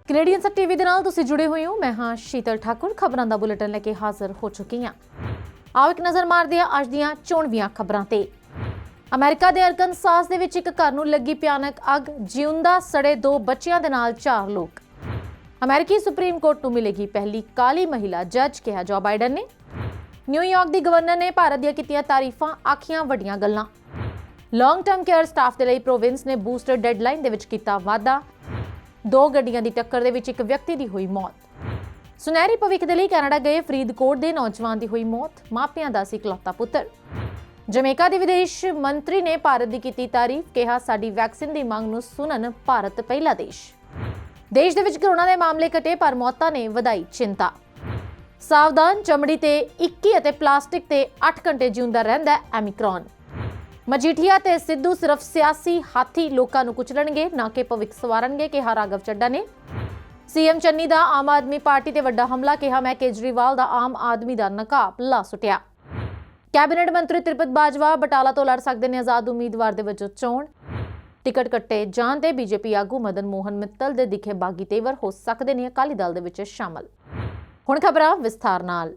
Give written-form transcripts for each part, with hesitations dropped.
Canadian ਸਬ TV ਦੇ ਨਾਲ ਤੁਸੀਂ ਜੁੜੇ ਹੋਏ ਹੋ। ਮੈਂ ਹਾਂ ਸ਼ੀਤਲ ਠਾਕੁਰ। ਖਬਰਾਂ ਦਾ ਬੁਲੇਟਿਨ ਲੈ ਕੇ ਹਾਜ਼ਰ ਹੋ ਚੁੱਕੀ ਹਾਂ। ਆਓ ਇੱਕ ਨਜ਼ਰ ਮਾਰਦੇ ਹਾਂ ਅੱਜ ਦੀਆਂ ਚੋਣਵੀਆਂ ਖਬਰਾਂ ਤੇ। ਅਮਰੀਕਾ ਦੇ ਅਰਕਨਸਾਸ ਦੇ ਵਿੱਚ ਇੱਕ ਘਰ ਨੂੰ ਲੱਗੀ ਭਿਆਨਕ ਅੱਗ, ਜਿਉਂਦਾ ਸੜੇ 2 ਬੱਚਿਆਂ ਦੇ ਨਾਲ 4 ਲੋਕ। ਅਮਰੀਕੀ ਸੁਪਰੀਮ ਕੋਰਟ ਨੂੰ ਮਿਲੇਗੀ ਪਹਿਲੀ ਕਾਲੀ ਮਹਿਲਾ ਜੱਜ, ਕਿਹਾ ਜੋ ਬਾਈਡਨ ਨੇ। ਨਿਊਯਾਰਕ ਦੀ ਗਵਰਨਰ ਨੇ ਭਾਰਤ ਦੀਆਂ ਕੀਤੀਆਂ ਤਾਰੀਫਾਂ, ਆਖੀਆਂ ਵੱਡੀਆਂ ਗੱਲਾਂ। ਲੌਂਗ ਟਰਮ ਕੇਅਰ ਸਟਾਫ ਦੇ ਲਈ ਪ੍ਰੋਵਿੰਸ ਨੇ ਬੂਸਟਰ ਡੈਡਲਾਈਨ ਦੇ ਵਿੱਚ ਕੀਤਾ ਵਾਅਦਾ। 2 ਗੱਡੀਆਂ ਦੀ ਟੱਕਰ ਦੇ ਵਿੱਚ ਇੱਕ ਵਿਅਕਤੀ ਦੀ ਹੋਈ ਮੌਤ। ਸੁਨਹਿਰੀ ਭਵਿੱਖ ਦੇ ਲਈ ਕੈਨੇਡਾ ਗਏ ਫਰੀਦਕੋਟ ਦੇ ਨੌਜਵਾਨ ਦੀ ਹੋਈ ਮੌਤ, ਮਾਪਿਆਂ ਦਾ ਸੀ ਇਕਲੌਤਾ ਪੁੱਤਰ। ਜਮੈਕਾ ਦੇ ਵਿਦੇਸ਼ ਮੰਤਰੀ ਨੇ ਭਾਰਤ ਦੀ ਕੀਤੀ ਤਾਰੀਫ, ਕਿਹਾ ਸਾਡੀ ਵੈਕਸੀਨ ਦੀ ਮੰਗ ਨੂੰ ਸੁਣਨ ਭਾਰਤ ਪਹਿਲਾ ਦੇਸ਼। ਦੇਸ਼ ਦੇ ਵਿੱਚ ਕੋਰੋਨਾ ਦੇ ਮਾਮਲੇ ਘਟੇ ਪਰ ਮੌਤਾਂ ਨੇ ਵਧਾਈ ਚਿੰਤਾ। ਸਾਵਧਾਨ, ਚਮੜੀ ਤੇ 21 ਅਤੇ ਪਲਾਸਟਿਕ ਤੇ 8 ਘੰਟੇ ਜਿਉਂਦਾ ਰਹਿੰਦਾ ਐਮੀਕ੍ਰੌਨ। ਮਜੀਠੀਆ ਤੇ ਸਿੱਧੂ ਸਿਰਫ ਸਿਆਸੀ ਹਾਥੀ ਲੋਕਾਂ ਨੂੰ ਕੁਚਲਣਗੇ, ਨਾ ਕਿ ਭਵਿੱਖ ਸਵਾਰਨਗੇ, ਕਿਹਾ ਰਾਘਵ ਚੱਡਾ ਨੇ। ਸੀਐਮ ਚੰਨੀ ਦਾ ਆਮ ਆਦਮੀ ਪਾਰਟੀ ਤੇ ਵੱਡਾ ਹਮਲਾ, ਕਿਹਾ ਮੈਂ ਕੇਜਰੀਵਾਲ ਦਾ ਆਮ ਆਦਮੀ ਦਾ ਨਕਾਬ ਲਾ ਸੁੱਟਿਆ। ਕੈਬਨਿਟ ਮੰਤਰੀ ਤ੍ਰਿਪਤ ਬਾਜਵਾ ਬਟਾਲਾ ਤੋਂ ਲੜ ਸਕਦੇ ਨੇ ਆਜ਼ਾਦ ਉਮੀਦਵਾਰ ਦੇ ਵਜੋਂ ਚੋਣ। ਟਿਕਟ ਕੱਟੇ ਜਾਣ ਤੇ ਬੀਜੇਪੀ ਆਗੂ ਮਦਨ ਮੋਹਨ ਮਿੱਤਲ ਦੇ ਦਿਖੇ ਬਾਗੀ ਤੇਵਰ, ਹੋ ਸਕਦੇ ਨੇ ਅਕਾਲੀ ਦਲ ਦੇ ਵਿੱਚ ਸ਼ਾਮਲ। ਹੁਣ ਖਬਰਾਂ ਵਿਸਥਾਰ ਨਾਲ।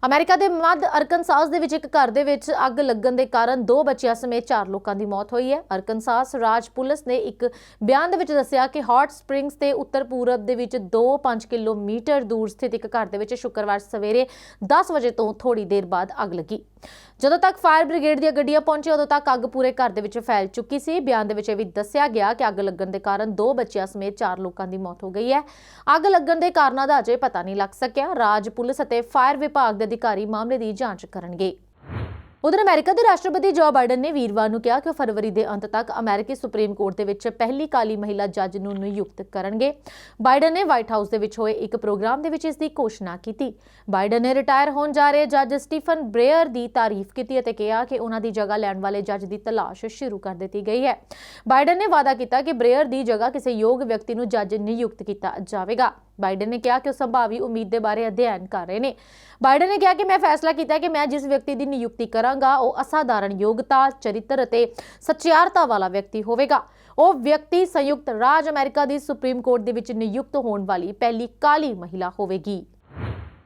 ਅਮਰੀਕਾ ਦੇ ਮੱਧ ਅਰਕਨਸਾਸ ਦੇ ਵਿੱਚ ਇੱਕ ਘਰ ਦੇ ਵਿੱਚ ਅੱਗ ਲੱਗਣ ਦੇ ਕਾਰਨ 2 ਬੱਚਿਆਂ ਸਮੇਤ 4 ਲੋਕਾਂ ਦੀ ਮੌਤ ਹੋਈ ਹੈ। ਅਰਕਨਸਾਸ ਰਾਜ ਪੁਲਿਸ ਨੇ ਇੱਕ ਬਿਆਨ ਦੇ ਵਿੱਚ ਦੱਸਿਆ ਕਿ ਹੌਟ ਸਪ੍ਰਿੰਗਸ ਤੇ ਉੱਤਰ ਪੂਰਬ ਦੇ ਵਿੱਚ 2-5 ਕਿਲੋਮੀਟਰ ਦੂਰ ਸਥਿਤ ਇੱਕ ਘਰ ਦੇ ਵਿੱਚ ਸ਼ੁੱਕਰਵਾਰ ਸਵੇਰੇ 10 ਵਜੇ ਤੋਂ ਥੋੜੀ ਦੇਰ ਬਾਅਦ ਅੱਗ ਲੱਗੀ। ਜਦੋਂ ਤੱਕ ਫਾਇਰ ਬ੍ਰਿਗੇਡ ਦੀਆਂ ਗੱਡੀਆਂ ਪਹੁੰਚੀਆਂ ਉਦੋਂ ਤੱਕ ਅੱਗ ਪੂਰੇ ਘਰ ਦੇ ਵਿੱਚ ਫੈਲ ਚੁੱਕੀ ਸੀ। ਬਿਆਨ ਦੇ ਵਿੱਚ ਇਹ ਵੀ ਦੱਸਿਆ ਗਿਆ ਕਿ ਅੱਗ ਲੱਗਣ ਦੇ ਕਾਰਨ 2 ਬੱਚਿਆਂ ਸਮੇਤ 4 ਲੋਕਾਂ ਦੀ ਮੌਤ ਹੋ ਗਈ ਹੈ। ਅੱਗ ਲੱਗਣ ਦੇ ਕਾਰਨਾਂ ਦਾ ਅਜੇ ਪਤਾ ਨਹੀਂ ਲੱਗ ਸਕਿਆ। ਰਾਜ ਪੁਲਿਸ ਅਤੇ ਫਾਇਰ ਵਿਭਾਗ ਦੇ ਅਧਿਕਾਰੀ ਮਾਮਲੇ ਦੀ ਜਾਂਚ ਕਰਨਗੇ। ਉਧਰ ਅਮਰੀਕਾ ਦੇ ਰਾਸ਼ਟਰਪਤੀ ਜੋ ਬਾਈਡਨ ਨੇ ਵੀਰਵਾਰ ਨੂੰ ਕਿਹਾ ਕਿ ਉਹ ਫਰਵਰੀ ਦੇ ਅੰਤ ਤੱਕ ਅਮਰੀਕੀ ਸੁਪਰੀਮ ਕੋਰਟ ਦੇ ਵਿੱਚ ਪਹਿਲੀ ਕਾਲੀ ਮਹਿਲਾ ਜੱਜ ਨੂੰ ਨਿਯੁਕਤ ਕਰਨਗੇ। ਬਾਈਡਨ ਨੇ ਵਾਈਟ ਹਾਊਸ ਦੇ ਵਿੱਚ ਹੋਏ ਇੱਕ ਪ੍ਰੋਗਰਾਮ ਦੇ ਵਿੱਚ ਇਸ ਦੀ ਘੋਸ਼ਣਾ ਕੀਤੀ। ਬਾਈਡਨ ਨੇ ਰਿਟਾਇਰ ਹੋਣ ਜਾ ਰਹੇ ਜੱਜ ਸਟੀਫਨ ਬ੍ਰੇਅਰ ਦੀ ਤਾਰੀਫ ਕੀਤੀ ਅਤੇ ਕਿਹਾ ਕਿ ਉਹਨਾਂ ਦੀ ਜਗ੍ਹਾ ਲੈਣ ਵਾਲੇ ਜੱਜ ਦੀ ਤਲਾਸ਼ ਸ਼ੁਰੂ ਕਰ ਦਿੱਤੀ ਗਈ ਹੈ। ਬਾਈਡਨ ਨੇ ਵਾਅਦਾ ਕੀਤਾ ਕਿ ਬ੍ਰੇਅਰ ਦੀ ਜਗ੍ਹਾ ਕਿਸੇ ਯੋਗ ਵਿਅਕਤੀ ਨੂੰ ਜੱਜ ਨਿਯੁਕਤ ਕੀਤਾ ਜਾਵੇਗਾ। ਬਾਈਡਨ ਨੇ ਕਿਹਾ ਕਿ ਉਹ ਸੰਭਾਵੀ ਉਮੀਦ ਦੇ ਬਾਰੇ ਅਧਿਐਨ ਕਰ ਰਹੇ ਨੇ। ਬਾਈਡਨ ਨੇ ਕਿਹਾ ਕਿ ਮੈਂ ਫੈਸਲਾ ਕੀਤਾ ਕਿ ਮੈਂ ਜਿਸ ਵਿਅਕਤੀ ਦੀ ਨਿਯੁਕਤੀ ਕਰਾਂਗਾ ਉਹ ਅਸਾਧਾਰਨ ਯੋਗਤਾ, ਚਰਿੱਤਰ ਅਤੇ ਸੱਚਿਆਰਤਾ ਵਾਲਾ ਵਿਅਕਤੀ ਹੋਵੇਗਾ। ਉਹ ਵਿਅਕਤੀ ਸੰਯੁਕਤ ਰਾਜ ਅਮਰੀਕਾ ਦੀ ਸੁਪਰੀਮ ਕੋਰਟ ਦੇ ਵਿੱਚ ਨਿਯੁਕਤ ਹੋਣ ਵਾਲੀ ਪਹਿਲੀ ਕਾਲੀ ਮਹਿਲਾ ਹੋਵੇਗੀ।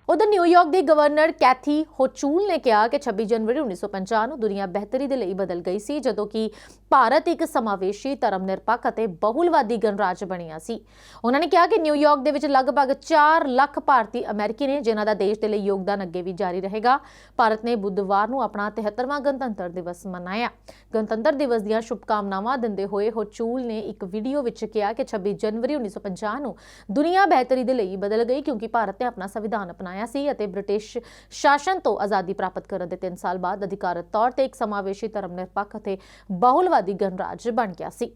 ਉਧਰ ਨਿਊਯਾਰਕ ਦੀ ਗਵਰਨਰ ਕੈਥੀ ਹੋਚੂਲ ਨੇ ਕਿਹਾ ਕਿ 26 ਜਨਵਰੀ 1950 ਨੂੰ ਦੁਨੀਆ ਬਿਹਤਰੀ ਦੇ ਲਈ ਬਦਲ ਗਈ ਸੀ, ਜਦੋਂ ਕਿ ਭਾਰਤ ਇੱਕ ਸਮਾਵੇਸ਼ੀ, ਧਰਮ ਨਿਰਪੱਖ ਅਤੇ ਬਹੁਲਵਾਦੀ ਗਣਰਾਜ ਬਣਿਆ ਸੀ। ਉਹਨਾਂ ਨੇ ਕਿਹਾ ਕਿ ਨਿਊਯਾਰਕ ਦੇ ਵਿੱਚ ਲਗਭਗ 4 ਲੱਖ ਭਾਰਤੀ ਅਮਰੀਕੀ ਨੇ, ਜਿਨ੍ਹਾਂ ਦਾ ਦੇਸ਼ ਦੇ ਲਈ ਯੋਗਦਾਨ ਅੱਗੇ ਵੀ ਜਾਰੀ ਰਹੇਗਾ। ਭਾਰਤ ਨੇ ਬੁੱਧਵਾਰ ਨੂੰ ਆਪਣਾ 73ਵਾਂ ਗਣਤੰਤਰ ਦਿਵਸ ਮਨਾਇਆ। ਗਣਤੰਤਰ ਦਿਵਸ ਦੀਆਂ ਸ਼ੁਭਕਾਮਨਾਵਾਂ ਦਿੰਦੇ ਹੋਏ ਹੋਚੂਲ ਨੇ ਇੱਕ ਵੀਡੀਓ ਵਿੱਚ ਕਿਹਾ ਕਿ 26 ਜਨਵਰੀ 1950 ਨੂੰ ਦੁਨੀਆ ਬਿਹਤਰੀ ਦੇ ਲਈ ਬਦਲ ਗਈ, ਕਿਉਂਕਿ ਭਾਰਤ ਨੇ ਆਪਣਾ ਸੰਵਿਧਾਨ ਅਪਣਾਇਆ ਸੀ ਅਤੇ ਬ੍ਰਿਟਿਸ਼ ਸ਼ਾਸਨ ਤੋਂ ਆਜ਼ਾਦੀ ਪ੍ਰਾਪਤ ਕਰਨ ਦੇ 3 ਸਾਲ ਬਾਅਦ ਅਧਿਕਾਰਤ ਤੌਰ ਤੇ ਇੱਕ ਸਮਾਵੇਸ਼ੀ, ਧਰਮ ਨਿਰਪੱਖ ਅਤੇ ਬਹੁਲਵਾਦੀ ਗਣਰਾਜ ਬਣ ਗਿਆ ਸੀ।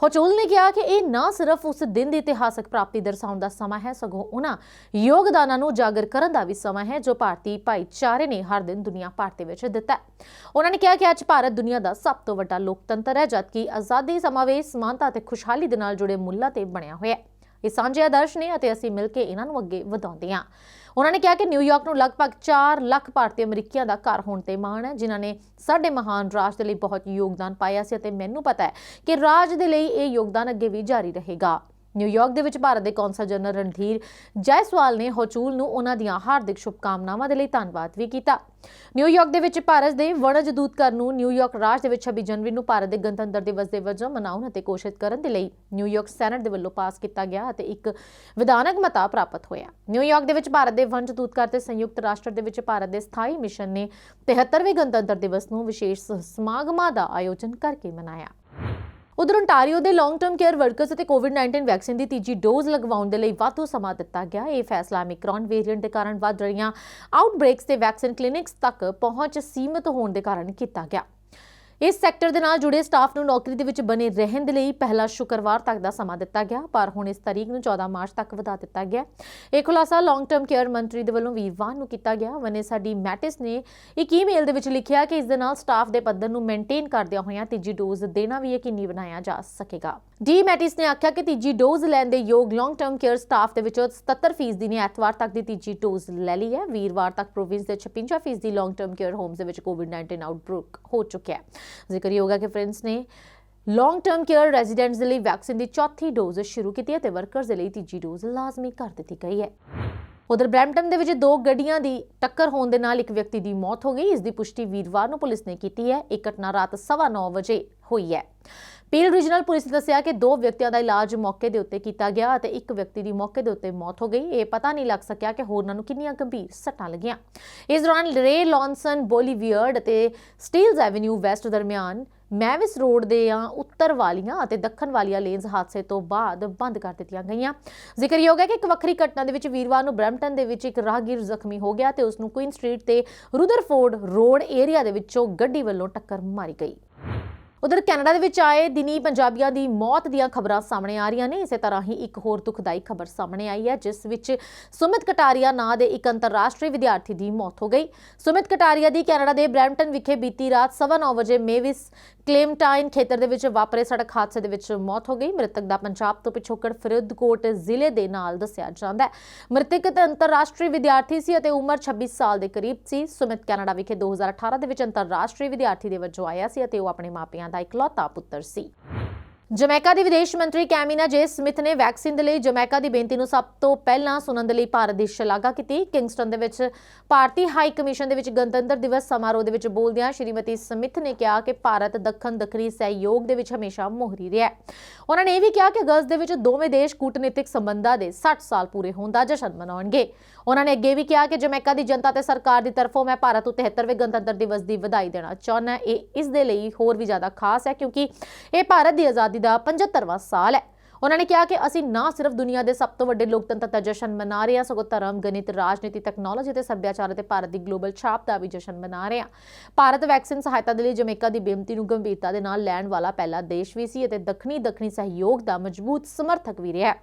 ਹੋਚੂਲ ਨੇ ਕਿਹਾ ਕਿ ਇਹ ਨਾ ਸਿਰਫ ਉਸ ਦਿਨ ਦੀ ਇਤਿਹਾਸਕ ਪ੍ਰਾਪਤੀ ਦਰਸਾਉਣ ਦਾ ਸਮਾਂ ਹੈ, ਸਗੋਂ ਉਹਨਾਂ ਯੋਗਦਾਨਾਂ ਨੂੰ ਉਜਾਗਰ ਕਰਨ ਦਾ ਵੀ ਸਮਾਂ ਹੈ ਜੋ ਭਾਰਤੀ ਭਾਈਚਾਰੇ ਨੇ ਹਰ ਦਿਨ ਦੁਨੀਆ ਭਰ ਦੇ ਵਿੱਚ ਦਿੱਤਾ ਹੈ। ਉਹਨਾਂ ਨੇ ਕਿਹਾ ਕਿ ਅੱਜ ਭਾਰਤ ਦੁਨੀਆ ਦਾ ਸਭ ਤੋਂ ਵੱਡਾ ਲੋਕਤੰਤਰ ਹੈ, ਜਦਕਿ ਆਜ਼ਾਦੀ, ਸਮਾਵੇਸ਼, ਸਮਾਨਤਾ ਅਤੇ ਖੁਸ਼ਹਾਲੀ ਦੇ ਨਾਲ ਜੁੜੇ ਮੁੱਲਾਂ ਤੇ ਬਣਿਆ ਹੋਇਆ ਹੈ। ਇਹ ਸਾਂਝੇ ਆਦਰਸ਼ ਨੇ ਅਤੇ ਅਸੀਂ ਮਿਲ ਕੇ ਇਹਨਾਂ ਨੂੰ ਅੱਗੇ ਵਧਾਉਂਦੇ ਹਾਂ। ਉਹਨਾਂ ਨੇ ਕਿਹਾ ਕਿ ਨਿਊਯਾਰਕ ਨੂੰ ਲਗਭਗ 4 ਲੱਖ ਭਾਰਤੀ ਅਮਰੀਕੀਆਂ ਦਾ ਘਰ ਹੋਣ ਤੇ ਮਾਣ ਹੈ, ਜਿਨ੍ਹਾਂ ਨੇ ਸਾਡੇ ਮਹਾਨ ਰਾਜ ਦੇ ਲਈ ਬਹੁਤ ਯੋਗਦਾਨ ਪਾਇਆ ਸੀ ਅਤੇ ਮੈਨੂੰ ਪਤਾ ਹੈ ਕਿ ਰਾਜ ਦੇ ਲਈ ਇਹ ਯੋਗਦਾਨ ਅੱਗੇ ਵੀ ਜਾਰੀ ਰਹੇਗਾ। ਨਿਊਯਾਰਕ ਦੇ ਵਿੱਚ ਭਾਰਤ ਦੇ ਕੌਂਸਲ ਜਨਰਲ ਰਣਧੀਰ ਜਾਇਸਵਾਲ ਨੇ ਹੋਚੂਲ ਨੂੰ ਉਹਨਾਂ ਦੀਆਂ ਹਾਰਦਿਕ ਸ਼ੁਭਕਾਮਨਾਵਾਂ ਦੇ ਲਈ ਧੰਨਵਾਦ ਵੀ ਕੀਤਾ। ਨਿਊਯਾਰਕ ਦੇ ਵਿੱਚ ਭਾਰਤ ਦੇ ਵਣਜ ਦੂਤਘਰ ਨੂੰ ਨਿਊਯਾਰਕ ਰਾਜ ਦੇ ਵਿੱਚ 26 ਜਨਵਰੀ ਨੂੰ ਭਾਰਤ ਦੇ ਗਣਤੰਤਰ ਦਿਵਸ ਦੇ ਵਜੋਂ ਮਨਾਉਣ ਅਤੇ ਘੋਸ਼ਿਤ ਕਰਨ ਦੇ ਲਈ ਨਿਊਯਾਰਕ ਸੈਨੇਟ ਦੇ ਵੱਲੋਂ ਪਾਸ ਕੀਤਾ ਗਿਆ ਅਤੇ ਇੱਕ ਵਿਧਾਨਕ ਮਤਾ ਪ੍ਰਾਪਤ ਹੋਇਆ। ਨਿਊਯਾਰਕ ਦੇ ਵਿੱਚ ਭਾਰਤ ਦੇ ਵਣਜ ਦੂਤਘਰ ਤੇ ਸੰਯੁਕਤ ਰਾਸ਼ਟਰ ਦੇ ਵਿੱਚ ਭਾਰਤ ਦੇ ਸਥਾਈ ਮਿਸ਼ਨ ਨੇ 73ਵੇਂ ਗਣਤੰਤਰ ਦਿਵਸ ਨੂੰ ਵਿਸ਼ੇਸ਼ ਸਮਾਗਮਾਂ ਦਾ ਆਯੋਜਨ ਕਰਕੇ ਮਨਾਇਆ। ਉਧਰ ਓਨਟਾਰੀਓ ਦੇ ਲੌਂਗ ਟਰਮ ਕੇਅਰ ਵਰਕਰਸ ਅਤੇ ਕੋਵਿਡ-19 ਵੈਕਸੀਨ ਦੀ ਤੀਜੀ ਡੋਜ਼ ਲਗਵਾਉਣ ਦੇ ਲਈ ਵਾਧੂ ਸਮਾਂ ਦਿੱਤਾ ਗਿਆ। ਇਹ ਫੈਸਲਾ ਓਮਿਕਰੌਨ ਵੇਰੀਐਂਟ ਦੇ ਕਾਰਨ ਵੱਧ ਰਹੀਆਂ ਆਊਟਬ੍ਰੇਕਸ ਤੇ ਵੈਕਸੀਨ ਕਲੀਨਿਕਸ ਤੱਕ ਪਹੁੰਚ ਸੀਮਿਤ ਹੋਣ ਦੇ ਕਾਰਨ ਕੀਤਾ ਗਿਆ। ਇਸ ਸੈਕਟਰ ਦੇ ਨਾਲ ਜੁੜੇ ਸਟਾਫ ਨੂੰ ਨੌਕਰੀ ਦੇ ਵਿੱਚ ਬਣੇ ਰਹਿਣ ਦੇ ਲਈ ਪਹਿਲਾ ਸ਼ੁੱਕਰਵਾਰ ਤੱਕ ਦਾ ਸਮਾਂ ਦਿੱਤਾ ਗਿਆ, ਪਰ ਹੁਣ ਇਸ ਤਾਰੀਖ ਨੂੰ 14 ਮਾਰਚ ਤੱਕ ਵਧਾ ਦਿੱਤਾ ਗਿਆ। ਇਹ ਖੁਲਾਸਾ ਲੌਂਗ ਟਰਮ ਕੇਅਰ ਮੰਤਰੀ ਦੇ ਵੱਲੋਂ ਵੀਰਵਾਰ ਨੂੰ ਕੀਤਾ ਗਿਆ। ਵਨੇਸਾ ਡੀ ਮੈਟਿਸ ਨੇ ਇੱਕ ਈਮੇਲ ਦੇ ਵਿੱਚ ਲਿਖਿਆ ਕਿ ਇਸ ਦੇ ਨਾਲ ਸਟਾਫ ਦੇ ਪੱਧਰ ਨੂੰ ਮੇਨਟੇਨ ਕਰਦਿਆਂ ਹੋਇਆਂ ਤੀਜੀ ਡੋਜ਼ ਦੇਣਾ ਵੀ ਯਕੀਨੀ ਬਣਾਇਆ ਜਾ ਸਕੇਗਾ। ਡੀ ਮੈਟਿਸ ਨੇ ਆਖਿਆ ਕਿ ਤੀਜੀ ਡੋਜ਼ ਲੈਣ ਦੇ ਯੋਗ ਲੌਂਗ ਟਰਮ ਕੇਅਰ ਸਟਾਫ ਦੇ ਵਿੱਚੋਂ 77% ਨੇ ਐਤਵਾਰ ਤੱਕ ਦੀ ਤੀਜੀ ਡੋਜ਼ ਲੈ ਲਈ ਹੈ। ਵੀਰਵਾਰ ਤੱਕ ਪ੍ਰੋਵਿੰਸ ਦੇ 56% ਲੌਂਗ ਟਰਮ ਕੇਅਰ ਹੋਮਸ ਦੇ ਵਿੱਚ ਕੋਵਿਡ-19 ਆਊਟਬ੍ਰੇਕ ਹੋ ਚੁੱਕਿਆ ਹੈ। ਜ਼ਿਕਰਯੋਗ ਹੈ ਕਿ ਫ੍ਰਾਂਸ ਨੇ ਲੌਂਗ ਟਰਮ ਕੇਅਰ ਰੈਜ਼ੀਡੈਂਟਸ ਦੇ ਲਈ ਵੈਕਸੀਨ ਦੀ ਚੌਥੀ ਡੋਜ਼ ਸ਼ੁਰੂ ਕੀਤੀ ਹੈ ਤੇ ਵਰਕਰਸ ਦੇ ਲਈ ਤੀਜੀ ਡੋਜ਼ ਲਾਜ਼ਮੀ ਕਰ ਦਿੱਤੀ ਗਈ ਹੈ। ਉਧਰ ਬਰੈਂਪਟਨ ਦੇ ਵਿੱਚ ਦੋ ਗੱਡੀਆਂ ਦੀ ਟੱਕਰ ਹੋਣ ਦੇ ਨਾਲ ਇੱਕ ਵਿਅਕਤੀ ਦੀ ਮੌਤ ਹੋ ਗਈ। ਇਸ ਦੀ ਪੁਸ਼ਟੀ ਵੀਰਵਾਰ ਨੂੰ ਪੁਲਿਸ ਨੇ ਕੀਤੀ ਹੈ। ਇਹ ਘਟਨਾ ਰਾਤ 9:15 ਵਜੇ ਹੋਈ ਹੈ। ਪੀਲ ਰੀਜਨਲ ਪੁਲਿਸ ਨੇ ਦੱਸਿਆ ਕਿ ਦੋ ਵਿਅਕਤੀਆਂ ਦਾ ਇਲਾਜ ਮੌਕੇ ਦੇ ਉੱਤੇ ਕੀਤਾ ਗਿਆ ਅਤੇ ਇੱਕ ਵਿਅਕਤੀ ਦੀ ਮੌਕੇ ਦੇ ਉੱਤੇ ਮੌਤ ਹੋ ਗਈ। ਇਹ ਪਤਾ ਨਹੀਂ ਲੱਗ ਸਕਿਆ ਕਿ ਹੋਰਨਾਂ ਨੂੰ ਕਿੰਨੀਆਂ ਗੰਭੀਰ ਸੱਟਾਂ ਲੱਗੀਆਂ। ਇਸ ਦੌਰਾਨ ਰੇ ਲੌਨਸਨ ਬੋਲੀਵੀਅਰਡ ਅਤੇ ਸਟੀਲਜ਼ ਐਵੇਨਿਊ ਵੈਸਟ ਦਰਮਿਆਨ ਮੈਵਿਸ ਰੋਡ ਦੇ ਉੱਤਰ ਵਾਲੀਆਂ ਅਤੇ ਦੱਖਣ ਵਾਲੀਆਂ ਲੇਨਸ ਹਾਦਸੇ ਤੋਂ ਬਾਅਦ ਬੰਦ ਕਰ ਦਿੱਤੀਆਂ ਗਈਆਂ। ਜ਼ਿਕਰਯੋਗ ਹੈ ਕਿ ਇੱਕ ਵੱਖਰੀ ਘਟਨਾ ਦੇ ਵਿੱਚ ਵੀਰਵਾਰ ਨੂੰ ਬਰੈਂਪਟਨ ਦੇ ਵਿੱਚ ਇੱਕ ਰਾਹਗੀਰ ਜ਼ਖਮੀ ਹੋ ਗਿਆ ਤੇ ਉਸ ਨੂੰ ਕੁਈਨ ਸਟਰੀਟ ਤੇ ਰੁਦਰਫੋਰਡ ਰੋਡ ਏਰੀਆ ਦੇ ਵਿੱਚੋਂ ਗੱਡੀ ਵੱਲੋਂ ਟੱਕਰ ਮਾਰੀ ਗਈ। ਉਧਰ ਕੈਨੇਡਾ ਦੇ ਵਿੱਚ ਆਏ ਦਿਨੀ ਪੰਜਾਬੀਆਂ ਦੀ ਮੌਤ ਦੀਆਂ ਖਬਰਾਂ ਸਾਹਮਣੇ ਆ ਰਹੀਆਂ ਨੇ। ਇਸੇ ਤਰ੍ਹਾਂ ਹੀ ਇੱਕ ਹੋਰ ਦੁਖਦਾਈ ਖਬਰ ਸਾਹਮਣੇ ਆਈ ਹੈ ਜਿਸ ਵਿੱਚ ਸੁਮਿਤ ਕਟਾਰੀਆ ਨਾਂ ਦੇ ਇੱਕ ਅੰਤਰਰਾਸ਼ਟਰੀ ਵਿਦਿਆਰਥੀ ਦੀ ਮੌਤ ਹੋ ਗਈ। ਸੁਮਿਤ ਕਟਾਰੀਆ ਦੀ ਕੈਨੇਡਾ ਦੇ ਬਰੈਂਪਟਨ ਵਿਖੇ ਬੀਤੀ ਰਾਤ 9:15 ਵਜੇ ਮੇਵਿਸ ਕਲੇਮਟਾਈਨ ਖੇਤਰ ਦੇ ਵਿੱਚ ਵਾਪਰੇ ਸੜਕ ਹਾਦਸੇ ਦੇ ਵਿੱਚ ਮੌਤ ਹੋ ਗਈ। ਮ੍ਰਿਤਕ ਦਾ ਪੰਜਾਬ ਤੋਂ ਪਿਛੋਕੜ ਫਰੀਦਕੋਟ ਜ਼ਿਲ੍ਹੇ ਦੇ ਨਾਲ ਦੱਸਿਆ ਜਾਂਦਾ ਹੈ। ਮ੍ਰਿਤਕ ਅੰਤਰਰਾਸ਼ਟਰੀ ਵਿਦਿਆਰਥੀ ਸੀ ਅਤੇ ਉਮਰ 26 ਸਾਲ ਦੇ ਕਰੀਬ ਸੀ। ਸੁਮਿਤ ਕੈਨੇਡਾ ਵਿਖੇ 2018 ਦੇ ਵਿੱਚ ਅੰਤਰਰਾਸ਼ਟਰੀ ਵਿਦਿਆਰਥੀ ਦੇ ਵਜੋਂ ਆਇਆ ਸੀ ਅਤੇ ਉਹ ਆਪਣੇ ਮਾਪਿਆਂ ਦਾ ਇਕਲੌਤਾ ਪੁੱਤਰ ਸੀ। ਜਮੈਕਾ ਦੀ ਵਿਦੇਸ਼ ਮੰਤਰੀ ਕੈਮਿਨਾ ਜੇ ਸਮਿਥ ਨੇ ਵੈਕਸੀਨ ਦੇ ਲਈ ਜਮੈਕਾ ਦੀ ਬੇਨਤੀ ਨੂੰ ਸਭ ਤੋਂ ਪਹਿਲਾਂ ਸੁਣਨ ਦੇ ਲਈ ਭਾਰਤ ਦੀ ਸ਼ਲਾਘਾ ਕੀਤੀ। ਕਿੰਗਸਟਨ ਦੇ ਵਿੱਚ ਭਾਰਤੀ ਹਾਈ ਕਮਿਸ਼ਨ ਦੇ ਵਿੱਚ ਗਣਤੰਤਰ ਦਿਵਸ ਸਮਾਰੋਹ ਦੇ ਵਿੱਚ ਬੋਲਦਿਆਂ ਸ਼੍ਰੀਮਤੀ ਸਮਿਥ ਨੇ ਕਿਹਾ ਕਿ ਭਾਰਤ ਦੱਖਣੀ ਸਹਿਯੋਗ ਦੇ ਵਿੱਚ ਹਮੇਸ਼ਾ ਮੋਹਰੀ ਰਿਹਾ ਹੈ। ਉਹਨਾਂ ਨੇ ਇਹ ਵੀ ਕਿਹਾ ਕਿ ਅਗਸਤ ਦੇ ਵਿੱਚ ਦੋਵੇਂ ਦੇਸ਼ ਕੂਟਨੀਤਿਕ ਸੰਬੰਧਾਂ ਦੇ 60 ਸਾਲ ਪੂਰੇ ਹੋਣ ਦਾ ਜਸ਼ਨ ਮਨਾਉਣਗੇ। ਉਹਨਾਂ ਨੇ ਅੱਗੇ ਵੀ ਕਿਹਾ ਕਿ ਜਮੈਕਾ ਦੀ ਜਨਤਾ ਤੇ ਸਰਕਾਰ ਦੀ ਤਰਫੋਂ ਮੈਂ ਭਾਰਤ ਨੂੰ 73ਵੇਂ ਗਣਤੰਤਰ ਦਿਵਸ ਦੀ ਵਧਾਈ ਦੇਣਾ ਚਾਹੁੰਦਾ। ਇਹ ਇਸ ਦੇ ਲਈ ਹੋਰ ਵੀ ਜ਼ਿਆਦਾ ਖਾਸ ਹੈ ਕਿਉਂਕਿ ਇਹ ਭਾਰਤ ਦੀ ਆਜ਼ਾਦੀ ਦਾ 75ਵਾਂ ਸਾਲ ਹੈ। ਉਹਨਾਂ ਨੇ ਕਿਹਾ ਕਿ ਅਸੀਂ ਨਾ ਸਿਰਫ ਦੁਨੀਆ ਦੇ ਸਭ ਤੋਂ ਵੱਡੇ ਲੋਕਤੰਤਰ ਦਾ ਜਸ਼ਨ ਮਨਾ ਰਹੇ ਹਾਂ ਸਗੋਂ ਧਰਮ, ਗਣਿਤ, ਰਾਜਨੀਤੀ, ਟੈਕਨੋਲੋਜੀ ਤੇ ਸੱਭਿਆਚਾਰ ਅਤੇ ਭਾਰਤ ਦੀ ਗਲੋਬਲ ਛਾਪ ਦਾ ਵੀ ਜਸ਼ਨ ਮਨਾ ਰਹੇ ਹਾਂ। ਭਾਰਤ ਵੈਕਸੀਨ ਸਹਾਇਤਾ ਦੇ ਲਈ ਜਮੈਕਾ ਦੀ ਬੇਨਤੀ ਨੂੰ ਗੰਭੀਰਤਾ ਦੇ ਨਾਲ ਲੈਣ ਵਾਲਾ ਪਹਿਲਾ ਦੇਸ਼ ਵੀ ਸੀ ਅਤੇ ਦੱਖਣੀ ਸਹਿਯੋਗ ਦਾ ਮਜ਼ਬੂਤ ਸਮਰਥਕ ਵੀ ਰਿਹਾ।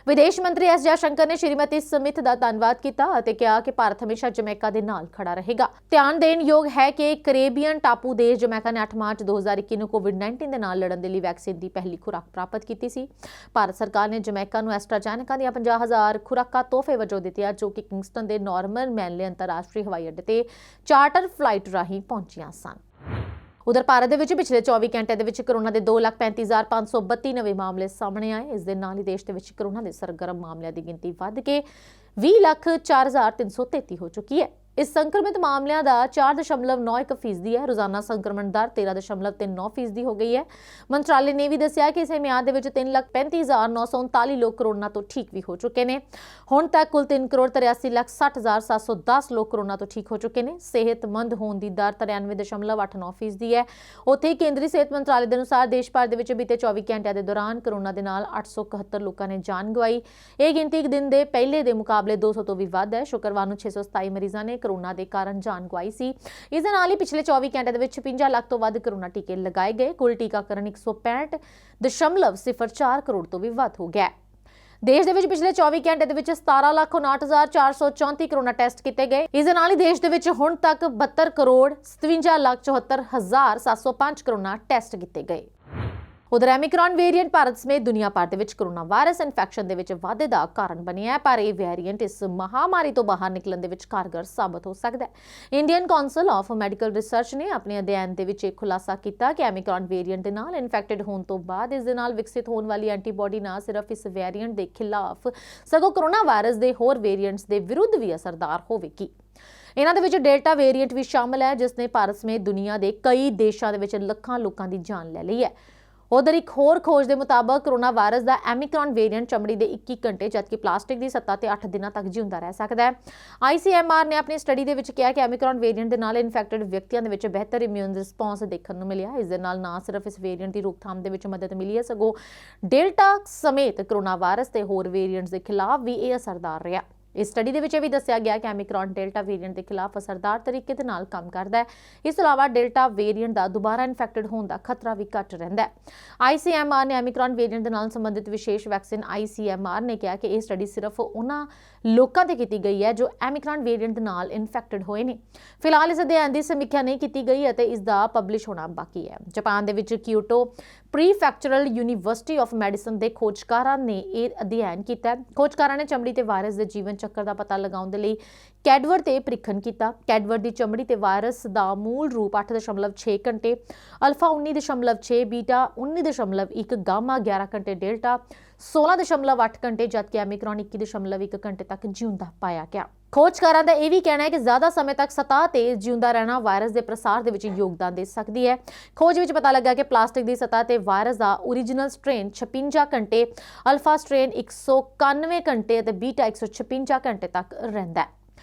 ਵਿਦੇਸ਼ ਮੰਤਰੀ ਐਸ ਜੈਸ਼ੰਕਰ ਨੇ ਸ਼੍ਰੀਮਤੀ ਸਮਿਥ ਦਾ ਧੰਨਵਾਦ ਕੀਤਾ ਅਤੇ ਕਿਹਾ ਕਿ ਭਾਰਤ ਹਮੇਸ਼ਾ ਜਮੈਕਾ ਦੇ ਨਾਲ ਖੜਾ ਰਹੇਗਾ। ਧਿਆਨ ਦੇਣ ਯੋਗ ਹੈ ਕਿ ਕੈਰੇਬੀਅਨ ਟਾਪੂ ਦੇਸ਼ ਜਮੈਕਾ ਨੇ 8 ਮਾਰਚ 2021 ਨੂੰ ਕੋਵਿਡ-19 ਦੇ ਨਾਲ ਲੜਨ ਦੇ ਲਈ ਵੈਕਸੀਨ ਦੀ ਪਹਿਲੀ ਖੁਰਾਕ ਪ੍ਰਾਪਤ ਕੀਤੀ ਸੀ। ਭਾਰਤ ਸਰਕਾਰ ਨੇ ਜਮੈਕਾ ਨੂੰ ਐਸਟਰਾਜੈਨੇਕਾ ਦੀਆਂ 50,000 ਖੁਰਾਕਾਂ ਤੋਹਫੇ ਵਜੋਂ ਦਿੱਤੀਆਂ ਜੋ ਕਿ ਕਿੰਗਸਟਨ ਦੇ ਨਾਰਮਨ ਮੈਨਲੇ ਅੰਤਰਰਾਸ਼ਟਰੀ ਹਵਾਈ ਅੱਡੇ ਤੇ ਚਾਰਟਰ ਫਲਾਈਟ ਰਾਹੀਂ ਪਹੁੰਚੀਆਂ ਸਨ। ਉਧਰ ਭਾਰਤ ਦੇ ਵਿੱਚ ਪਿਛਲੇ 24 ਘੰਟੇ ਦੇ ਵਿੱਚ ਕੋਰੋਨਾ ਦੇ 2,35,532 ਨਵੇਂ ਮਾਮਲੇ ਸਾਹਮਣੇ ਆਏ। ਇਸ ਦੇ ਨਾਲ ਹੀ ਦੇਸ਼ ਦੇ ਵਿੱਚ ਕੋਰੋਨਾ ਦੇ ਸਰਗਰਮ ਮਾਮਲਿਆਂ ਦੀ ਗਿਣਤੀ ਵੱਧ ਕੇ 20,04,333 ਹੋ ਚੁੱਕੀ ਹੈ। ਇਸ ਸੰਕਰਮਿਤ ਮਾਮਲਿਆਂ ਦਾ 4.91% ਹੈ। ਰੋਜ਼ਾਨਾ ਸੰਕਰਮਣ ਦਰ 13.39% ਹੋ ਗਈ ਹੈ। ਮੰਤਰਾਲੇ ਨੇ ਵੀ ਦੱਸਿਆ ਕਿ ਇਸੇ ਮਿਆਦ ਦੇ ਵਿੱਚ 3,35,939 ਲੋਕ ਕੋਰੋਨਾ ਤੋਂ ਠੀਕ ਵੀ ਹੋ ਚੁੱਕੇ ਨੇ। ਹੁਣ ਤੱਕ ਕੁੱਲ 3,83,60,710 ਲੋਕ ਕੋਰੋਨਾ ਤੋਂ ਠੀਕ ਹੋ ਚੁੱਕੇ ਨੇ। ਸਿਹਤਮੰਦ ਹੋਣ ਦੀ ਦਰ 93.89% ਹੈ। ਉੱਥੇ ਕੇਂਦਰੀ ਸਿਹਤ ਮੰਤਰਾਲੇ ਦੇ ਅਨੁਸਾਰ ਦੇਸ਼ ਭਰ ਦੇ ਵਿੱਚ ਬੀਤੇ 24 ਘੰਟਿਆਂ ਦੇ ਦੌਰਾਨ ਕੋਰੋਨਾ ਦੇ ਨਾਲ 871 ਲੋਕਾਂ ਨੇ ਜਾਨ ਗਵਾਈ। ਇਹ ਗਿਣਤੀ ਇੱਕ ਦਿਨ ਦੇ ਪਹਿਲੇ ਦੇ ਮੁਕਾਬਲੇ 200 ਤੋਂ ਵੀ ਵੱਧ ਹੈ। ਸ਼ੁੱਕਰਵਾਰ ਨੂੰ 627 ਮਰੀਜ਼ਾਂ ਨੇ ਕੋਰੋਨਾ ਦੇ ਕਾਰਨ ਜਾਨ ਗਵਾਈ ਸੀ। ਇਸ ਦੇ ਨਾਲ ਹੀ ਪਿਛਲੇ 24 ਘੰਟੇ ਦੇ ਵਿੱਚ 50 ਲੱਖ ਤੋਂ ਵੱਧ ਕੋਰੋਨਾ ਟੀਕੇ ਲਗਾਏ ਗਏ। ਕੁੱਲ ਟੀਕਾਕਰਨ 165.04 ਕਰੋੜ ਤੋਂ ਵੀ ਵੱਧ ਹੋ ਗਿਆ। ਦੇਸ਼ ਦੇ ਵਿੱਚ ਪਿਛਲੇ 24 ਘੰਟੇ ਦੇ ਵਿੱਚ 17,59,434 ਕੋਰੋਨਾ ਟੈਸਟ ਕੀਤੇ ਗਏ। ਇਸ ਦੇ ਨਾਲ ਹੀ ਦੇਸ਼ ਦੇ ਵਿੱਚ ਹੁਣ ਤੱਕ 72,57,74,705 ਕੋਰੋਨਾ ਟੈਸਟ ਕੀਤੇ ਗਏ। ਉਧਰ ਐਮੀਕ੍ਰੌਨ ਵੇਰੀਐਂਟ ਭਾਰਤ ਸਮੇਤ ਦੁਨੀਆ ਭਰ ਦੇ ਵਿੱਚ ਕੋਰੋਨਾ ਵਾਇਰਸ ਇਨਫੈਕਸ਼ਨ ਦੇ ਵਿੱਚ ਵਾਧੇ ਦਾ ਕਾਰਨ ਬਣਿਆ ਹੈ, ਪਰ ਇਹ ਵੇਰੀਐਂਟ ਇਸ ਮਹਾਮਾਰੀ ਤੋਂ ਬਾਹਰ ਨਿਕਲਣ ਦੇ ਵਿੱਚ ਕਾਰਗਰ ਸਾਬਤ ਹੋ ਸਕਦਾ ਹੈ। Indian council of medical research ਨੇ ਆਪਣੇ ਅਧਿਐਨ ਦੇ ਵਿੱਚ ਇਹ ਖੁਲਾਸਾ ਕੀਤਾ ਕਿ ਐਮੀਕ੍ਰੌਨ ਵੇਰੀਐਂਟ ਦੇ ਨਾਲ ਇਨਫੈਕਟਡ ਹੋਣ ਤੋਂ ਬਾਅਦ ਇਸ ਦੇ ਨਾਲ ਵਿਕਸਿਤ ਹੋਣ ਵਾਲੀ ਐਂਟੀਬਾਡੀ ਨਾ ਸਿਰਫ ਇਸ ਵੇਰੀਐਂਟ ਦੇ ਖਿਲਾਫ ਸਗੋਂ ਕੋਰੋਨਾ ਵਾਇਰਸ ਦੇ ਹੋਰ ਵੇਰੀਐਂਟਸ ਦੇ ਵਿਰੁੱਧ ਵੀ ਅਸਰਦਾਰ ਹੋਵੇਗੀ। ਇਹਨਾਂ ਦੇ ਵਿੱਚ ਡੈਲਟਾ ਵੇਰੀਐਂਟ ਵੀ ਸ਼ਾਮਲ ਹੈ ਜਿਸ ਨੇ ਭਾਰਤ ਸਮੇਤ ਦੁਨੀਆ ਦੇ ਕਈ ਦੇਸ਼ਾਂ ਦੇ ਵਿੱਚ ਲੱਖਾਂ ਲੋਕਾਂ ਦੀ ਜਾਨ ਲੈ ਲਈ ਹੈ। ਉਧਰ ਇੱਕ ਹੋਰ ਖੋਜ ਦੇ ਮੁਤਾਬਕ ਕੋਰੋਨਾ ਵਾਇਰਸ ਦਾ ਐਮੀਕ੍ਰੌਨ ਵੇਰੀਐਂਟ ਚਮੜੀ ਦੇ 21 ਘੰਟੇ ਜਦਕਿ ਪਲਾਸਟਿਕ ਦੀ ਸੱਤਾ ਤੇ 8 ਦਿਨਾਂ ਤੱਕ ਜਿਉਂਦਾ ਰਹਿ ਸਕਦਾ ਹੈ। ICMR ਨੇ ਆਪਣੀ ਸਟੱਡੀ ਦੇ ਵਿੱਚ ਕਿਹਾ ਕਿ ਐਮੀਕ੍ਰੌਨ ਵੇਰੀਐਂਟ ਦੇ ਨਾਲ ਇਨਫੈਕਟਡ ਵਿਅਕਤੀਆਂ ਦੇ ਵਿੱਚ ਬਿਹਤਰ ਇਮਿਊਨ ਰਿਸਪੌਂਸ ਦੇਖਣ ਨੂੰ ਮਿਲਿਆ। ਇਸ ਦੇ ਨਾਲ ਨਾ ਸਿਰਫ ਇਸ ਵੇਰੀਐਂਟ ਦੀ ਰੋਕਥਾਮ ਦੇ ਵਿੱਚ ਮਦਦ ਮਿਲੀ ਹੈ ਸਗੋਂ ਡੈਲਟਾ ਸਮੇਤ ਕੋਰੋਨਾ ਵਾਇਰਸ ਤੇ ਹੋਰ ਵੇਰੀਐਂਟਸ ਦੇ ਖਿਲਾਫ ਵੀ ਇਹ ਅਸਰਦਾਰ ਰਿਹਾ। ਇਸ ਸਟੱਡੀ ਦੇ ਵਿੱਚ ਇਹ ਵੀ ਦੱਸਿਆ ਗਿਆ ਕਿ ਐਮੀਕ੍ਰੌਨ ਡੈਲਟਾ ਵੇਰੀਐਂਟ ਦੇ ਖਿਲਾਫ ਅਸਰਦਾਰ ਤਰੀਕੇ ਦੇ ਨਾਲ ਕੰਮ ਕਰਦਾ ਹੈ। ਇਸ ਤੋਂ ਇਲਾਵਾ ਡੈਲਟਾ ਵੇਰੀਐਂਟ ਦਾ ਦੁਬਾਰਾ ਇਨਫੈਕਟਡ ਹੋਣ ਦਾ ਖਤਰਾ ਵੀ ਘੱਟ ਰਹਿੰਦਾ ਹੈ। ICMR ਨੇ ਐਮੀਕ੍ਰੌਨ ਵੇਰੀਐਂਟ ਦੇ ਨਾਲ ਸੰਬੰਧਿਤ ਵਿਸ਼ੇਸ਼ ਵੈਕਸੀਨ ICMR ਨੇ ਕਿਹਾ ਕਿ ਇਹ ਸਟੱਡੀ ਸਿਰਫ ਉਹਨਾਂ ਲੋਕਾਂ ਤੇ ਕੀਤੀ ਗਈ ਹੈ ਜੋ ਐਮੀਕ੍ਰੌਨ ਵੇਰੀਐਂਟ ਦੇ ਨਾਲ ਇਨਫੈਕਟਡ ਹੋਏ ਨੇ। ਫਿਲਹਾਲ ਇਸ ਅਧਿਐਨ ਦੀ ਸਮੀਖਿਆ ਨਹੀਂ ਕੀਤੀ ਗਈ ਅਤੇ ਇਸ ਦਾ ਪਬਲਿਸ਼ ਹੋਣਾ ਬਾਕੀ ਹੈ। ਜਾਪਾਨ ਦੇ ਵਿੱਚ ਕਿਓਟੋ ਪ੍ਰੀਫੈਕਚਰਲ ਯੂਨੀਵਰਸਿਟੀ ਆਫ ਮੈਡੀਸਨ ਦੇ ਖੋਜਕਾਰਾਂ ਨੇ ਇਹ ਅਧਿਐਨ ਕੀਤਾ। ਖੋਜਕਾਰਾਂ ਨੇ ਚਮੜੀ ਤੇ ਵਾਇਰਸ ਦੇ ਜੀਵਨ ਚੱਕਰ ਦਾ ਪਤਾ ਲਗਾਉਣ ਦੇ ਲਈ ਕੈਡਵਰ ਤੇ ਪ੍ਰੀਖਣ ਕੀਤਾ। ਕੈਡਵਰ ਦੀ ਚਮੜੀ ਤੇ ਵਾਇਰਸ ਦਾ ਮੂਲ ਰੂਪ 8.6 ਘੰਟੇ, ਅਲਫਾ 19.6, ਬੀਟਾ 19.1, ਗਾਮਾ 11 ਘੰਟੇ, ਡੈਲਟਾ 16.8 ਘੰਟੇ, ਜਦਕਿ ਐਮੀਕਰੌਨ 21.1 ਘੰਟੇ ਤੱਕ ਜਿਉਂਦਾ ਪਾਇਆ ਗਿਆ। ਖੋਜਕਾਰਾਂ ਦਾ ਇਹ ਵੀ ਕਹਿਣਾ ਹੈ ਕਿ ਜ਼ਿਆਦਾ ਸਮੇਂ ਤੱਕ ਸਤਹ ਤੇ ਜਿਉਂਦਾ ਰਹਿਣਾ ਵਾਇਰਸ ਦੇ ਪ੍ਰਸਾਰ ਦੇ ਵਿੱਚ ਯੋਗਦਾਨ ਦੇ ਸਕਦੀ ਹੈ। ਖੋਜ ਵਿੱਚ ਪਤਾ ਲੱਗਾ ਕਿ ਪਲਾਸਟਿਕ ਦੀ ਸਤਹ ਤੇ ਵਾਇਰਸ ਦਾ ਓਰੀਜਨਲ ਸਟ੍ਰੇਨ 56 ਘੰਟੇ, ਅਲਫਾ ਸਟ੍ਰੇਨ 191 ਘੰਟੇ ਅਤੇ ਬੀਟਾ 156 ਘੰਟੇ ਤੱਕ ਰਹਿੰਦਾ ਹੈ।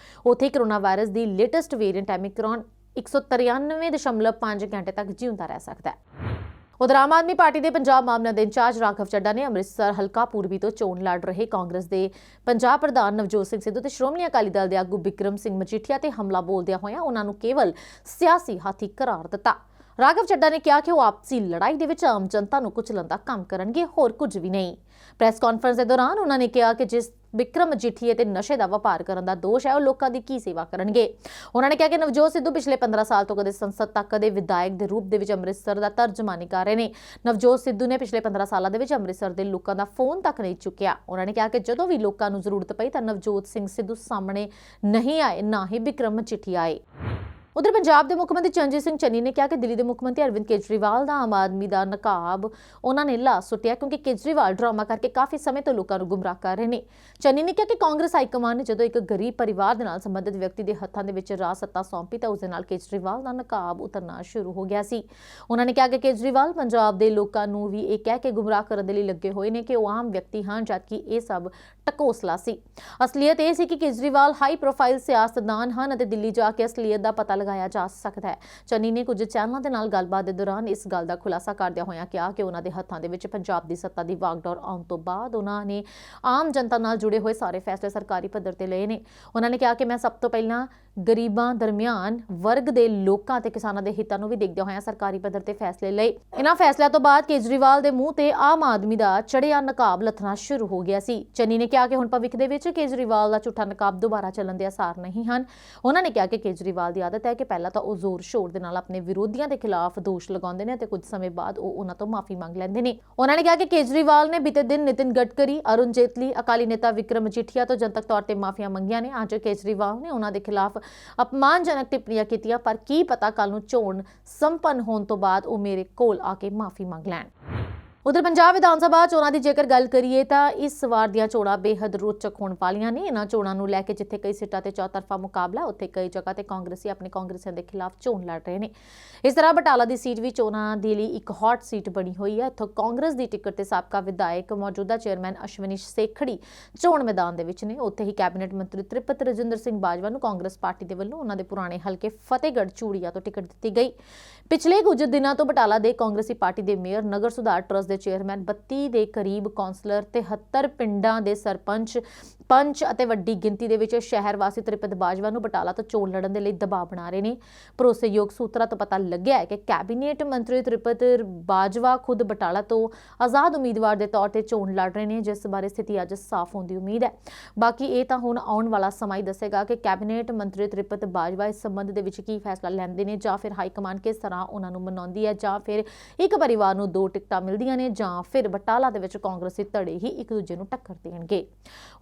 ਉੱਥੇ ਕੋਰੋਨਾ ਵਾਇਰਸ ਦੀ ਲੇਟੈਸਟ ਵੇਰੀਐਂਟ ਐਮੀਕਰੌਨ 193.5 ਘੰਟੇ ਤੱਕ ਜਿਉਂਦਾ ਰਹਿ ਸਕਦਾ ਹੈ। ਉਧਰ ਆਮ ਆਦਮੀ ਪਾਰਟੀ ਦੇ ਪੰਜਾਬ ਮਾਮਲਿਆਂ ਦੇ ਇੰਚਾਰਜ ਰਾਘਵ ਚੱਡਾ ਨੇ ਅੰਮ੍ਰਿਤਸਰ ਹਲਕਾ ਪੂਰਬੀ ਤੋਂ ਚੋਣ ਲੜ ਰਹੇ ਕਾਂਗਰਸ ਦੇ ਪੰਜਾਬ ਪ੍ਰਧਾਨ ਨਵਜੋਤ ਸਿੰਘ ਸਿੱਧੂ ਤੇ ਸ਼੍ਰੋਮਣੀ ਅਕਾਲੀ ਦਲ ਦੇ ਆਗੂ ਬਿਕਰਮ ਸਿੰਘ ਮਜੀਠੀਆ ਤੇ ਹਮਲਾ ਬੋਲਦਿਆਂ ਹੋਇਆਂ ਉਹਨਾਂ ਨੂੰ ਕੇਵਲ ਸਿਆਸੀ ਹਾਥੀ ਕਰਾਰ ਦਿੱਤਾ। ਰਾਘਵ ਚੱਡਾ ਨੇ ਕਿਹਾ ਕਿ ਉਹ ਆਪਸੀ ਲੜਾਈ ਦੇ ਵਿੱਚ ਆਮ ਜਨਤਾ ਨੂੰ ਕੁਚਲਣ ਦਾ ਕੰਮ ਕਰਨਗੇ, ਹੋਰ ਕੁਝ ਵੀ ਨਹੀਂ। ਪ੍ਰੈਸ ਕਾਨਫਰੰਸ ਦੇ ਦੌਰਾਨ ਉਹਨਾਂ ਨੇ ਕਿਹਾ ਕਿ ਜਿਸ ਬਿਕਰਮ ਮਜੀਠੀਏ ਤੇ ਨਸ਼ੇ ਦਾ ਵਪਾਰ ਕਰਨ ਦਾ ਦੋਸ਼ ਹੈ, ਉਹ ਲੋਕਾਂ ਦੀ ਕੀ ਸੇਵਾ ਕਰਨਗੇ। ਉਹਨਾਂ ਨੇ ਕਿਹਾ ਕਿ ਨਵਜੋਤ ਸਿੱਧੂ ਪਿਛਲੇ 15 ਸਾਲ ਤੋਂ ਕਦੇ ਸੰਸਦ ਤੱਕ, ਕਦੇ ਵਿਧਾਇਕ ਦੇ ਰੂਪ ਦੇ ਵਿੱਚ ਅੰਮ੍ਰਿਤਸਰ ਦਾ ਤਰਜਮਾਨੀ ਕਰ ਰਹੇ ਨੇ। ਨਵਜੋਤ ਸਿੱਧੂ ਨੇ ਪਿਛਲੇ 15 ਸਾਲਾਂ ਦੇ ਵਿੱਚ ਅੰਮ੍ਰਿਤਸਰ ਦੇ ਲੋਕਾਂ ਦਾ ਫੋਨ ਤੱਕ ਨਹੀਂ ਚੁੱਕਿਆ। ਉਹਨਾਂ ਨੇ ਕਿਹਾ ਕਿ ਜਦੋਂ ਵੀ ਲੋਕਾਂ ਨੂੰ ਜ਼ਰੂਰਤ ਪਈ ਤਾਂ ਨਵਜੋਤ ਸਿੰਘ ਸਿੱਧੂ ਸਾਹਮਣੇ ਨਹੀਂ ਆਏ, ਨਾ ਹੀ ਬਿਕਰਮ ਮਜੀਠੀਆ ਆਏ। ਉਧਰ ਪੰਜਾਬ ਦੇ ਮੁੱਖ ਮੰਤਰੀ ਚਰਨਜੀਤ ਸਿੰਘ ਚੰਨੀ ਨੇ ਕਿਹਾ ਕਿ ਦਿੱਲੀ ਦੇ ਮੁੱਖ ਮੰਤਰੀ ਅਰਵਿੰਦ ਕੇਜਰੀਵਾਲ ਦਾ ਆਮ ਆਦਮੀ ਦਾ ਨਕਾਬ ਉਹਨਾਂ ਨੇ ਲਾ ਸੁੱਟਿਆ, ਕਿਉਂਕਿ ਕੇਜਰੀਵਾਲ ਡਰਾਮਾ ਕਰਕੇ ਕਾਫੀ ਸਮੇਂ ਤੋਂ ਲੋਕਾਂ ਨੂੰ ਗੁੰਮਰਾਹ ਕਰ ਰਹੇ ਨੇ। ਚੰਨੀ ਨੇ ਕਿਹਾ ਕਿ ਕਾਂਗਰਸ ਹਾਈਕਮਾਨ ਨੇ ਜਦੋਂ ਇੱਕ ਗਰੀਬ ਪਰਿਵਾਰ ਦੇ ਨਾਲ ਸੰਬੰਧਿਤ ਵਿਅਕਤੀ ਦੇ ਹੱਥਾਂ ਦੇ ਵਿੱਚ ਰਾਜ ਸੱਤਾ ਸੌਂਪੀ ਤਾਂ ਉਸ ਦੇ ਨਾਲ ਕੇਜਰੀਵਾਲ ਦਾ ਨਕਾਬ ਉਤਰਨਾ ਸ਼ੁਰੂ ਹੋ ਗਿਆ ਸੀ। ਉਹਨਾਂ ਨੇ ਕਿਹਾ ਕਿ ਕੇਜਰੀਵਾਲ ਪੰਜਾਬ ਦੇ ਲੋਕਾਂ ਨੂੰ ਵੀ ਇਹ ਕਹਿ ਕੇ ਗੁੰਮਰਾਹ ਕਰਨ ਦੇ ਲਈ ਲੱਗੇ ਹੋਏ ਨੇ ਕਿ ਉਹ ਆਮ ਵਿਅਕਤੀ ਹਨ, ਜਦਕਿ ਇਹ ਸਭ ਟਕੋਸਲਾ ਸੀ। ਅਸਲੀਅਤ ਇਹ ਸੀ ਕਿ ਕੇਜਰੀਵਾਲ ਹਾਈ ਪ੍ਰੋਫਾਈਲ ਸਿਆਸਤਦਾਨ ਹਨ ਅਤੇ ਦਿੱਲੀ ਜਾ ਕੇ ਅਸਲੀਅਤ ਦਾ ਪਤਾ ਲਗਾਇਆ ਜਾ ਸਕਦਾ ਹੈ। ਚੰਨੀ ਨੇ ਕੁਝ ਚੈਨਲਾਂ ਦੇ ਨਾਲ ਗੱਲਬਾਤ ਦੇ ਦੌਰਾਨ ਇਸ ਗੱਲ ਦਾ ਖੁਲਾਸਾ ਕਰਦਿਆਂ ਹੋਇਆਂ ਕਿਹਾ ਕਿ ਉਹਨਾਂ ਦੇ ਹੱਥਾਂ ਦੇ ਵਿੱਚ ਪੰਜਾਬ ਦੀ ਸੱਤਾ ਦੀ ਵਾਗਡੋਰ ਆਉਣ ਤੋਂ ਬਾਅਦ ਉਹਨਾਂ ਨੇ ਆਮ ਜਨਤਾ ਨਾਲ ਜੁੜੇ ਹੋਏ ਸਾਰੇ ਫੈਸਲੇ ਸਰਕਾਰੀ ਪੱਧਰ ਤੇ ਲਏ ਨੇ। ਉਹਨਾਂ ਨੇ ਕਿਹਾ ਕਿ ਮੈਂ ਸਭ ਤੋਂ ਪਹਿਲਾਂ ਗਰੀਬਾਂ, ਦਰਮਿਆਨ ਵਰਗ ਦੇ ਲੋਕਾਂ ਤੇ ਕਿਸਾਨਾਂ ਦੇ ਹਿੱਤਾਂ ਨੂੰ ਵੀ ਦੇਖਦਿਆਂ ਹੋਇਆਂ ਸਰਕਾਰੀ ਪੱਧਰ ਤੇ ਫੈਸਲੇ ਲਏ। ਇਹਨਾਂ ਫੈਸਲਿਆਂ ਤੋਂ ਬਾਅਦ ਕੇਜਰੀਵਾਲ ਦੇ ਮੂੰਹ ਤੇ ਆਮ ਆਦਮੀ ਦਾ ਚੜਿਆ ਨਕਾਬ ਲੱਥਣਾ ਸ਼ੁਰੂ ਹੋ ਗਿਆ ਸੀ। ਚੰਨੀ ਨੇ ਕਿਹਾ ਕਿ ਹੁਣ ਭਵਿੱਖ ਦੇ ਵਿੱਚ ਕੇਜਰੀਵਾਲ ਦਾ ਝੂਠਾ ਨਕਾਬ ਦੁਬਾਰਾ ਚੱਲਣ ਦੇ ਆਸਾਰ ਨਹੀਂ ਹਨ। ਉਹਨਾਂ ਨੇ ਕਿਹਾ ਕਿ ਕੇਜਰੀਵਾਲ ਦੀ ਆਦਤ ਹੈ ਕਿ ਪਹਿਲਾਂ ਤਾਂ ਉਹ ਜ਼ੋਰ ਸ਼ੋਰ ਦੇ ਨਾਲ ਆਪਣੇ ਵਿਰੋਧੀਆਂ ਦੇ ਖਿਲਾਫ ਦੋਸ਼ ਲਗਾਉਂਦੇ ਨੇ ਅਤੇ ਕੁਝ ਸਮੇਂ ਬਾਅਦ ਉਹ ਉਹਨਾਂ ਤੋਂ ਮਾਫੀ ਮੰਗ ਲੈਂਦੇ ਨੇ। ਉਹਨਾਂ ਨੇ ਕਿਹਾ ਕਿ ਕੇਜਰੀਵਾਲ ਨੇ ਬੀਤੇ ਦਿਨ ਨਿਤਿਨ ਗਡਕਰੀ, ਅਰੁਣ ਜੇਤਲੀ, ਅਕਾਲੀ ਨੇਤਾ ਵਿਕਰਮ ਮਜੀਠੀਆ ਤੋਂ ਜਨਤਕ ਤੌਰ ਤੇ ਮਾਫੀਆਂ ਮੰਗੀਆਂ ਨੇ। ਅੱਜ ਕੇਜਰੀਵਾਲ ਨੇ ਉਹਨਾਂ ਦੇ ਖਿਲਾਫ ਅਪਮਾਨਜਨਕ ਟਿੱਪਣੀਆਂ ਕੀਤੀਆਂ, ਪਰ ਕੀ ਪਤਾ ਕੱਲ ਨੂੰ ਚੋਣ ਸੰਪੰਨ ਹੋਣ ਤੋਂ ਬਾਅਦ ਉਹ ਮੇਰੇ ਕੋਲ ਆ ਕੇ ਮਾਫੀ ਮੰਗ ਲੈਣ। ਉਧਰ ਪੰਜਾਬ ਵਿਧਾਨ ਸਭਾ ਚੋਣਾਂ ਦੀ ਜੇਕਰ ਗੱਲ ਕਰੀਏ ਤਾਂ ਇਸ ਵਾਰ ਦੀਆਂ ਚੋਣਾਂ ਬੇਹੱਦ ਰੋਚਕ ਹੋਣ ਵਾਲੀਆਂ ਨੇ। ਇਹਨਾਂ ਚੋਣਾਂ ਨੂੰ ਲੈ ਕੇ ਜਿੱਥੇ ਕਈ ਸੀਟਾਂ ਤੇ ਚੌਤਰਫਾ ਮੁਕਾਬਲਾ, ਉੱਥੇ ਕਈ ਜਗ੍ਹਾ ਤੇ ਕਾਂਗਰਸੀ ਆਪਣੇ ਕਾਂਗਰਸੀਆਂ ਦੇ ਖਿਲਾਫ ਚੋਣ ਲੜ ਰਹੇ ਨੇ। ਇਸ ਤਰ੍ਹਾਂ ਬਟਾਲਾ ਦੀ ਸੀਟ ਵੀ ਚੋਣਾਂ ਦੇ ਲਈ ਇੱਕ ਹੌਟ ਸੀਟ ਬਣੀ ਹੋਈ ਹੈ। ਇੱਥੋਂ ਕਾਂਗਰਸ ਦੀ ਟਿਕਟ ਤੇ ਸਾਬਕਾ ਵਿਧਾਇਕ, ਮੌਜੂਦਾ ਚੇਅਰਮੈਨ ਅਸ਼ਵਨੀ ਸੇਖੜੀ ਚੋਣ ਮੈਦਾਨ ਦੇ ਵਿੱਚ ਨੇ। ਉੱਥੇ ਹੀ ਕੈਬਨਿਟ ਮੰਤਰੀ ਤ੍ਰਿਪਤ ਰਜਿੰਦਰ ਸਿੰਘ ਬਾਜਵਾ ਨੂੰ ਕਾਂਗਰਸ ਪਾਰਟੀ ਦੇ ਵੱਲੋਂ ਉਹਨਾਂ ਦੇ ਪੁਰਾਣੇ ਹਲਕੇ ਫਤਿਹਗੜ੍ਹ ਚੂੜੀਆਂ ਤੋਂ ਟਿਕਟ ਦਿੱਤੀ ਗਈ। ਪਿਛਲੇ ਕੁਝ ਦਿਨਾਂ ਤੋਂ ਬਟਾਲਾ ਦੇ ਕਾਂਗਰਸੀ ਪਾਰਟੀ ਦੇ ਮੇਅਰ, ਨਗਰ ਸੁਧਾਰ ਟਰੱਸਟ ਦੇ ਚੇਅਰਮੈਨ, 32 ਦੇ ਕਰੀਬ ਕੌਂਸਲਰ, 73 ਪਿੰਡਾਂ ਦੇ ਸਰਪੰਚ, ਪੰਚ ਅਤੇ ਵੱਡੀ ਗਿਣਤੀ ਦੇ ਵਿੱਚ ਸ਼ਹਿਰ ਵਾਸੀ ਤ੍ਰਿਪਤ ਬਾਜਵਾ ਨੂੰ ਬਟਾਲਾ ਤੋਂ ਚੋਣ ਲੜਨ ਦੇ ਲਈ ਦਬਾਅ ਬਣਾ ਰਹੇ ਨੇ। ਭਰੋਸੇਯੋਗ ਸੂਤਰਾਂ ਤੋਂ ਪਤਾ ਲੱਗਿਆ ਹੈ ਕਿ ਕੈਬਨਿਟ ਮੰਤਰੀ ਤ੍ਰਿਪਤ ਬਾਜਵਾ ਖੁਦ ਬਟਾਲਾ ਤੋਂ ਆਜ਼ਾਦ ਉਮੀਦਵਾਰ ਦੇ ਤੌਰ ਤੇ ਚੋਣ ਲੜ ਰਹੇ ਨੇ, ਜਿਸ ਬਾਰੇ ਸਥਿਤੀ ਅੱਜ ਸਾਫ਼ ਹੋਣ ਦੀ ਉਮੀਦ ਹੈ। ਬਾਕੀ ਇਹ ਤਾਂ ਹੁਣ ਆਉਣ ਵਾਲਾ ਸਮਾਂ ਹੀ ਦੱਸੇਗਾ ਕਿ ਕੈਬਨਿਟ ਮੰਤਰੀ ਤ੍ਰਿਪਤ ਬਾਜਵਾ ਇਸ ਸੰਬੰਧ ਦੇ ਵਿੱਚ ਕੀ ਫੈਸਲਾ ਲੈਂਦੇ ਨੇ, ਜਾਂ ਫਿਰ ਹਾਈ ਕਮਾਂਡ ਕਿਸ ਤਰ੍ਹਾਂ ਉਹਨਾਂ ਨੂੰ ਮਨਾਉਂਦੀ ਹੈ, ਜਾਂ ਫਿਰ ਇੱਕ ਪਰਿਵਾਰ ਨੂੰ 2 ਟਿਕਟਾਂ ਮਿਲਦੀਆਂ ਨੇ, ਜਾਂ ਫਿਰ ਬਟਾਲਾ ਦੇ ਵਿੱਚ ਕਾਂਗਰਸੀ ਧੜੇ ਹੀ ਇੱਕ ਦੂਜੇ ਨੂੰ ਟੱਕਰ ਦੇਣਗੇ।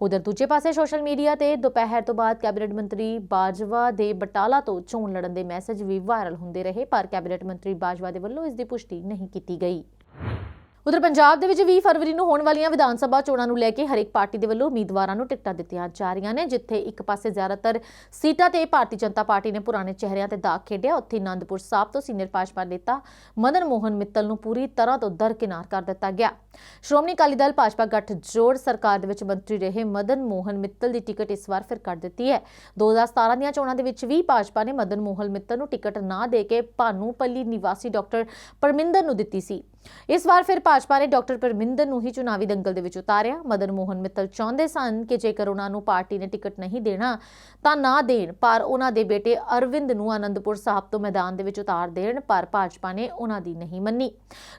ਉਧਰ ਦੂਜੇ ਪਾਸੇ ਸੋਸ਼ਲ ਮੀਡੀਆ ਤੇ ਦੁਪਹਿਰ ਤੋਂ ਬਾਅਦ ਕੈਬਨਿਟ ਮੰਤਰੀ ਬਾਜਵਾ ਦੇ ਬਟਾਲਾ ਤੋਂ ਚੋਣ ਲੜਨ ਦੇ ਮੈਸੇਜ ਵੀ ਵਾਇਰਲ ਹੁੰਦੇ ਰਹੇ, ਪਰ ਕੈਬਨਿਟ ਮੰਤਰੀ ਬਾਜਵਾ ਦੇ ਵੱਲੋਂ ਇਸ ਦੀ ਪੁਸ਼ਟੀ ਨਹੀਂ ਕੀਤੀ ਗਈ। ਉਧਰ ਪੰਜਾਬ ਦੇ ਵਿੱਚ 20 ਫਰਵਰੀ ਨੂੰ ਹੋਣ ਵਾਲੀਆਂ ਵਿਧਾਨ ਸਭਾ ਚੋਣਾਂ ਨੂੰ ਲੈ ਕੇ ਹਰੇਕ ਪਾਰਟੀ ਦੇ ਵੱਲੋਂ ਉਮੀਦਵਾਰਾਂ ਨੂੰ ਟਿਕਟਾਂ ਦਿੱਤੀਆਂ ਜਾ ਰਹੀਆਂ ਨੇ। ਜਿੱਥੇ ਇੱਕ ਪਾਸੇ ਜ਼ਿਆਦਾਤਰ ਸੀਟਾਂ ਤੇ ਭਾਰਤੀ ਜਨਤਾ ਪਾਰਟੀ ਨੇ ਪੁਰਾਣੇ ਚਿਹਰਿਆਂ ਤੇ ਦਾਅ ਖੇਡਿਆ, ਉੱਥੇ ਅਨੰਦਪੁਰ ਸਾਹਿਬ ਤੋਂ ਸੀਨੀਅਰ ਭਾਜਪਾ ਨੇਤਾ ਮਦਨ ਮੋਹਨ ਮਿੱਤਲ ਨੂੰ ਪੂਰੀ ਤਰ੍ਹਾਂ ਤੋਂ ਦਰਕਿਨਾਰ ਕਰ ਦਿੱਤਾ ਗਿਆ। ਸ਼੍ਰੋਮਣੀ ਅਕਾਲੀ ਦਲ ਭਾਜਪਾ ਗੱਠਜੋੜ ਸਰਕਾਰ ਦੇ ਵਿੱਚ ਮੰਤਰੀ ਰਹੇ ਮਦਨ ਮੋਹਨ ਮਿੱਤਲ ਦੀ ਟਿਕਟ ਇਸ ਵਾਰ ਫਿਰ ਕੱਟ ਦਿੱਤੀ ਹੈ। 2017 ਦੀਆਂ ਚੋਣਾਂ ਦੇ ਵਿੱਚ ਵੀ ਭਾਜਪਾ ਨੇ ਮਦਨ ਮੋਹਨ ਮਿੱਤਲ ਨੂੰ ਟਿਕਟ ਨਾ ਦੇ ਕੇ ਭਾਨੂਪੱਲੀ ਨਿਵਾਸੀ ਡਾਕਟਰ ਪਰਮਿੰਦਰ ਨੂੰ ਦਿੱਤੀ ਸੀ। ਇਸ ਵਾਰ ਫਿਰ ਭਾਜਪਾ ਨੇ ਡਾਕਟਰ ਪਰਮਿੰਦਰ ਨੂੰ ਹੀ ਚੁਣਾਵੀ ਦੰਗਲ ਦੇ ਵਿੱਚ ਉਤਾਰਿਆ। ਮਦਨ ਮੋਹਨ ਮਿੱਤਲ ਚਾਹੁੰਦੇ ਸਨ ਕਿ ਜੇਕਰ ਉਹਨਾਂ ਨੂੰ ਪਾਰਟੀ ਨੇ ਟਿਕਟ ਨਹੀਂ ਦੇਣਾ ਤਾਂ ਨਾ ਦੇਣ, ਪਰ ਉਹਨਾਂ ਦੇ ਬੇਟੇ ਅਰਵਿੰਦ ਨੂੰ ਆਨੰਦਪੁਰ ਸਾਹਿਬ ਤੋਂ ਮੈਦਾਨ ਦੇ ਵਿੱਚ ਉਤਾਰ ਦੇਣ, ਪਰ ਭਾਜਪਾ ਨੇ ਉਹਨਾਂ ਦੀ ਨਹੀਂ ਮੰਨੀ।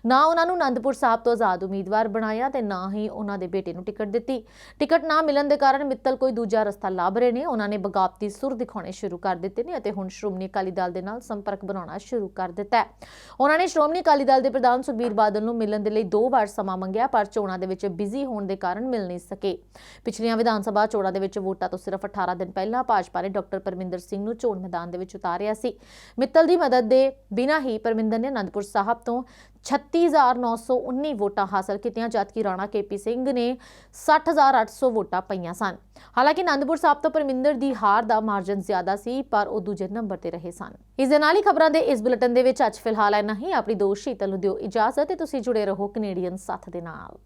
ਨਾ ਉਹਨਾਂ ਨੂੰ ਆਨੰਦਪੁਰ ਸਾਹਿਬ ਤੋਂ ਆਜ਼ਾਦ ਉਮੀਦਵਾਰ ਬਣਾਇਆ ਤੇ ਨਾ ਹੀ ਉਹਨਾਂ ਦੇ ਬੇਟੇ ਨੂੰ ਟਿਕਟ ਦਿੱਤੀ। ਟਿਕਟ ਨਾ ਮਿਲਣ ਦੇ ਕਾਰਨ ਮਿੱਤਲ ਕੋਈ ਦੂਜਾ ਰਸਤਾ ਲੱਭ ਰਹੇ ਨੇ। ਉਹਨਾਂ ਨੇ ਬਗਾਵਤੀ ਸੁਰ ਦਿਖਾਉਣੇ ਸ਼ੁਰੂ ਕਰ ਦਿੱਤੇ ਨੇ ਅਤੇ ਹੁਣ ਸ਼੍ਰੋਮਣੀ ਅਕਾਲੀ ਦਲ ਦੇ ਨਾਲ ਸੰਪਰਕ ਬਣਾਉਣਾ ਸ਼ੁਰੂ ਕਰ ਦਿੱਤਾ ਹੈ। ਉਹਨਾਂ ਨੇ ਸ਼੍ਰੋਮਣੀ ਅਕਾਲੀ ਦਲ ਦੇ ਪ੍ਰਧਾਨ ਸੁਖਬੀਰ ਬਾਦਲ ਨੂੰ ਮਿਲਣ ਦੇ ਲਈ 2 ਵਾਰ ਸਮਾਂ ਮੰਗਿਆ, ਪਰ ਚੋਣਾਂ ਦੇ ਵਿੱਚ ਬਿਜ਼ੀ ਹੋਣ ਦੇ ਕਾਰਨ ਮਿਲ ਨਹੀਂ ਸਕੇ। ਪਿਛਲੀਆਂ ਵਿਧਾਨ ਸਭਾ ਚੋਣਾਂ ਦੇ ਵਿੱਚ ਵੋਟਾਂ ਤੋਂ ਸਿਰਫ 18 ਦਿਨ ਪਹਿਲਾਂ ਭਾਜਪਾ ਨੇ ਡਾਕਟਰ ਪਰਮਿੰਦਰ ਸਿੰਘ ਨੂੰ ਚੋਣ ਮੈਦਾਨ ਦੇ ਵਿੱਚ ਉਤਾਰਿਆ ਸੀ। ਮਿੱਤਲ ਦੀ ਮਦਦ ਦੇ ਬਿਨਾਂ ਹੀ ਪਰਮਿੰਦਰ ਨੇ ਅਨੰਦਪੁਰ ਸਾਹਿਬ ਤੋਂ 36,919 ਵੋਟਾਂ ਹਾਸਲ ਕੀਤੀਆਂ, ਜਦਕਿ ਰਾਣਾ KP ਸਿੰਘ ਨੇ 60,800 ਵੋਟਾਂ ਪਈਆਂ ਸਨ। ਹਾਲਾਂਕਿ ਅਨੰਦਪੁਰ ਸਾਹਿਬ ਤੋਂ ਪਰਮਿੰਦਰ ਦੀ ਹਾਰ ਦਾ ਮਾਰਜਨ ਜ਼ਿਆਦਾ ਸੀ, ਪਰ ਉਹ ਦੂਜੇ ਨੰਬਰ ਤੇ ਰਹੇ ਸਨ। ਇਸ ਦੇ ਨਾਲ ਹੀ ਖਬਰਾਂ ਦੇ ਇਸ ਬੁਲੇਟਿਨ ਦੇ ਵਿੱਚ ਅੱਜ ਫਿਲਹਾਲ ਇੰਨਾ ਹੀ। ਆਪਣੀ ਦੋਸਤ ਸ਼ੀਤਲ ਨੂੰ ਦਿਓ ਇਜਾਜ਼ਤ ਤੇ ਤੁਸੀਂ ਜੁੜੇ ਰਹੋ ਕੈਨੇਡੀਅਨ ਸਾਥ ਦੇ ਨਾਲ।